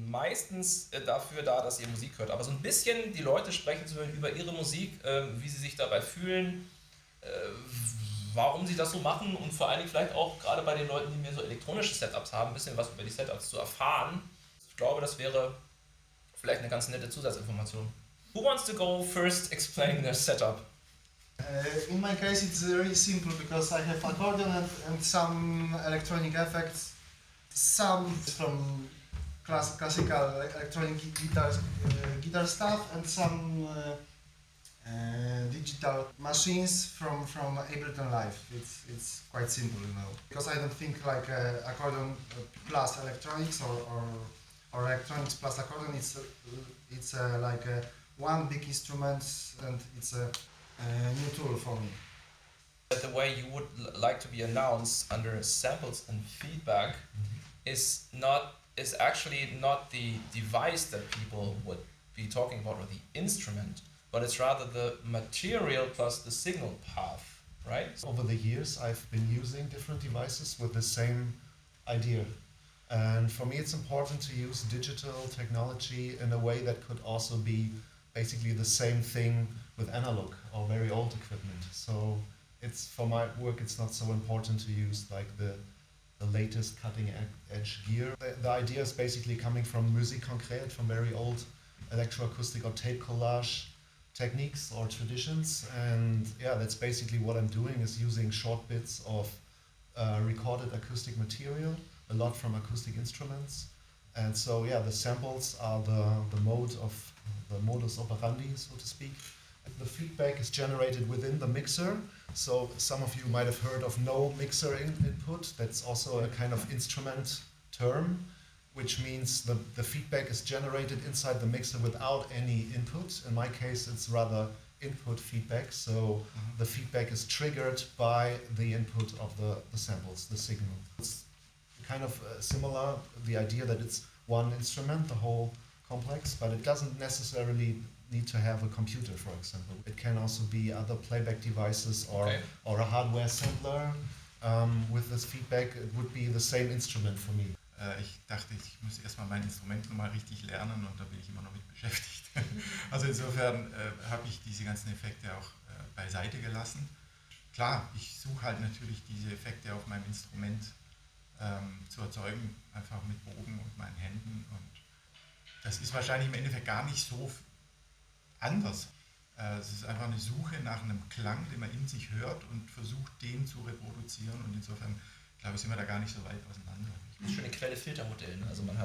Meistens dafür da, dass ihr Musik hört. Aber so ein bisschen die Leute sprechen zu hören über ihre Musik, wie sie sich dabei fühlen, äh, warum sie das so machen und vor allen Dingen vielleicht auch gerade bei den Leuten, die mehr so elektronische Setups haben, ein bisschen was über die Setups zu erfahren. Ich glaube, das wäre vielleicht eine ganz nette Zusatzinformation. Who wants to go first explain their setup? In my case it's very simple because I have accordion and some electronic effects, some from classical electronic guitar stuff and some digital machines from Ableton Live. It's quite simple, you know, because I don't think like accordion plus electronics or electronics plus accordion. It's like one big instrument and it's a new tool for me. The way you would like to be announced under samples and feedback is actually not the device that people would be talking about or the instrument, but it's rather the material plus the signal path, right? Over the years I've been using different devices with the same idea. And for me it's important to use digital technology in a way that could also be basically the same thing with analog or very old equipment. So it's, for my work, it's not so important to use like the latest cutting edge gear. The idea is basically coming from Musik concrete, from very old electroacoustic or tape collage techniques or traditions. And yeah, that's basically what I'm doing, is using short bits of recorded acoustic material, a lot from acoustic instruments. And so yeah, the samples are the modus operandi, so to speak. The feedback is generated within the mixer. So some of you might have heard of no mixer input. That's also a kind of instrument term, which means the feedback is generated inside the mixer without any input. In my case, it's rather input feedback. So the feedback is triggered by the input of the samples, the signal. It's kind of similar, the idea that it's one instrument, the whole complex, but it doesn't necessarily need to have a computer, for example. It can also be other playback devices or a hardware sampler. With this feedback, it would be the same instrument for me. Ich dachte, ich muss erstmal mein Instrument nochmal richtig lernen und da bin ich immer noch mit beschäftigt. Also insofern habe ich diese ganzen Effekte auch beiseite gelassen. Klar, ich suche halt natürlich diese Effekte auf meinem Instrument zu erzeugen, einfach mit Bogen und meinen Händen, und das ist wahrscheinlich im Endeffekt gar nicht so anders. Es ist einfach eine Suche nach einem Klang, den man in sich hört und versucht, den zu reproduzieren, und insofern, glaube ich, sind wir da gar nicht so weit auseinander. Das ist schon eine Quelle-Filter-Modell. Ne? Also man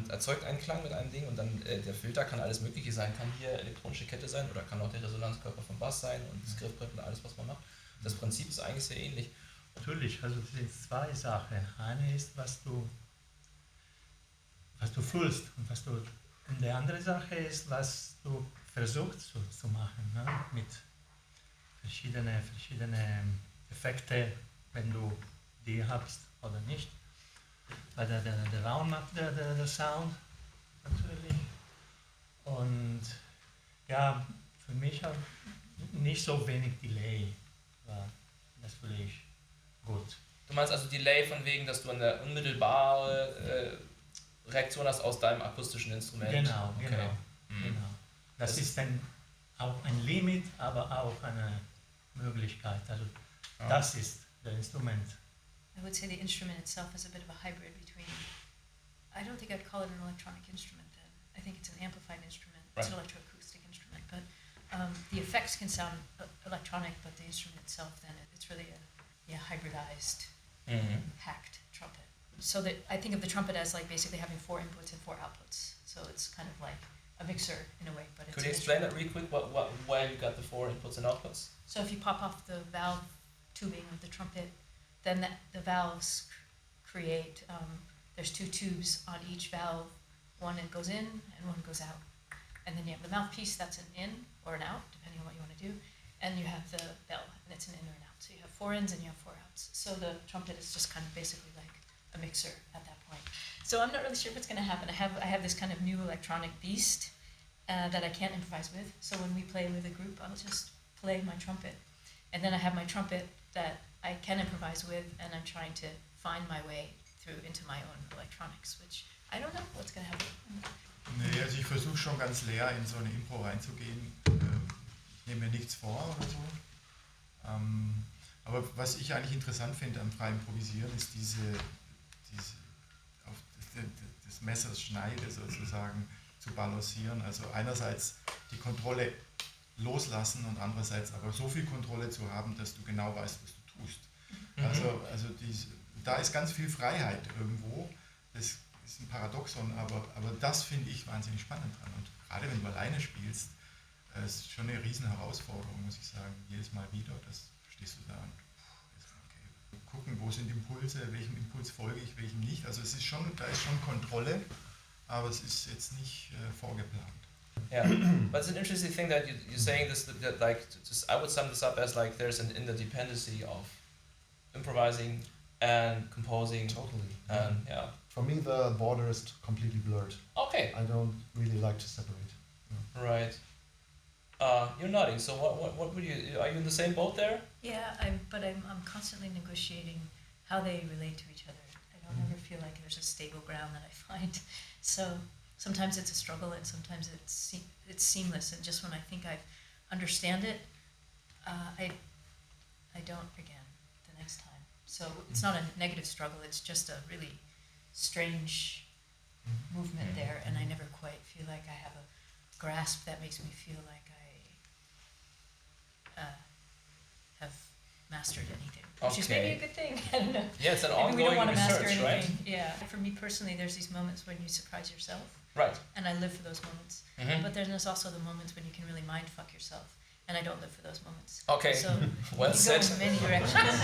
erzeugt einen Klang mit einem Ding und dann der Filter kann alles Mögliche sein. Kann hier elektronische Kette sein oder kann auch der Resonanzkörper vom Bass sein und das Griffbrett und alles, was man macht. Das Prinzip ist eigentlich sehr ähnlich. Natürlich, also es sind zwei Sachen. Eine ist, was du fühlst und die andere Sache ist, was du versuchst zu machen, ne? Mit verschiedene Effekte, wenn du die hast oder nicht. Weil der Raum macht der Sound natürlich, und ja, für mich auch nicht so wenig Delay war natürlich gut. Du meinst also Delay von wegen, dass du eine unmittelbare Reaktion hast aus deinem akustischen Instrument? Genau. Das ist dann auch ein Limit, aber auch eine Möglichkeit. Also das ist das Instrument. I would say the instrument itself is a bit of a hybrid between, I don't think I'd call it an electronic instrument then. I think it's an amplified instrument. It's an electroacoustic instrument, but the effects can sound electronic, but the instrument itself then, it's really a hybridized, hacked trumpet. So that I think of the trumpet as like basically having 4 inputs and 4 outputs. So it's kind of like a mixer in a way, but it's. Could you explain that really quick? Why you got the 4 inputs and outputs? So if you pop off the valve tubing of the trumpet, then the valves create. There's 2 tubes on each valve. One that goes in and one goes out, and then you have the mouthpiece that's an in or an out, depending on what you want to do, and you have the bell and it's an in or an out. So you have 4 ins and you have 4 outs. So the trumpet is just kind of basically like a mixer at that point. So I'm not really sure what's going to happen. I have this kind of new electronic beast that I can't improvise with. So when we play with a group, I'll just play my trumpet, and then I have my trumpet that I can improvise with, and I'm trying to find my way through into my own electronics, which I don't know what's going to happen. Nee, also ich versuche schon ganz leer in so eine Impro reinzugehen. Ich nehme mir nichts vor oder so. Aber was ich eigentlich interessant finde am freien Improvisieren, ist diese auf des Messers Schneide sozusagen zu balancieren. Also einerseits die Kontrolle loslassen und andererseits aber so viel Kontrolle zu haben, dass du genau weißt, was du tust. Also da ist ganz viel Freiheit irgendwo. Das ist ein Paradoxon, aber das finde ich wahnsinnig spannend dran. Und gerade wenn du alleine spielst, ist schon eine riesen Herausforderung, muss ich sagen. Jedes Mal wieder, das stehst du da und okay. Gucken, wo sind Impulse, welchem Impuls folge ich, welchem nicht. Also da ist schon Kontrolle, aber es ist jetzt nicht vorgeplant. Yeah, but it's an interesting thing that you're saying this, that like, just I would sum this up as like there's an interdependency of improvising and composing. Totally. And yeah. For me, the border is completely blurred. Okay. I don't really like to separate. Right. You're nodding. So what would you? Are you in the same boat there? Yeah, I'm constantly negotiating how they relate to each other. I don't ever feel like there's a stable ground that I find. So sometimes it's a struggle, and sometimes it's seamless. And just when I think I understand it, I don't again the next time. So it's not a negative struggle. It's just a really strange movement there, and I never quite feel like I have a grasp that makes me feel like I have mastered anything, which is maybe a good thing. I don't know. Yeah, it's an Maybe we ongoing don't want to master research, anything. right? Yeah. For me personally, there's these moments when you surprise yourself, Right. and I live for those moments. Mm-hmm. But then there's also the moments when you can really mind fuck yourself, and I don't live for those moments. Okay. So Well you can go said. in many directions.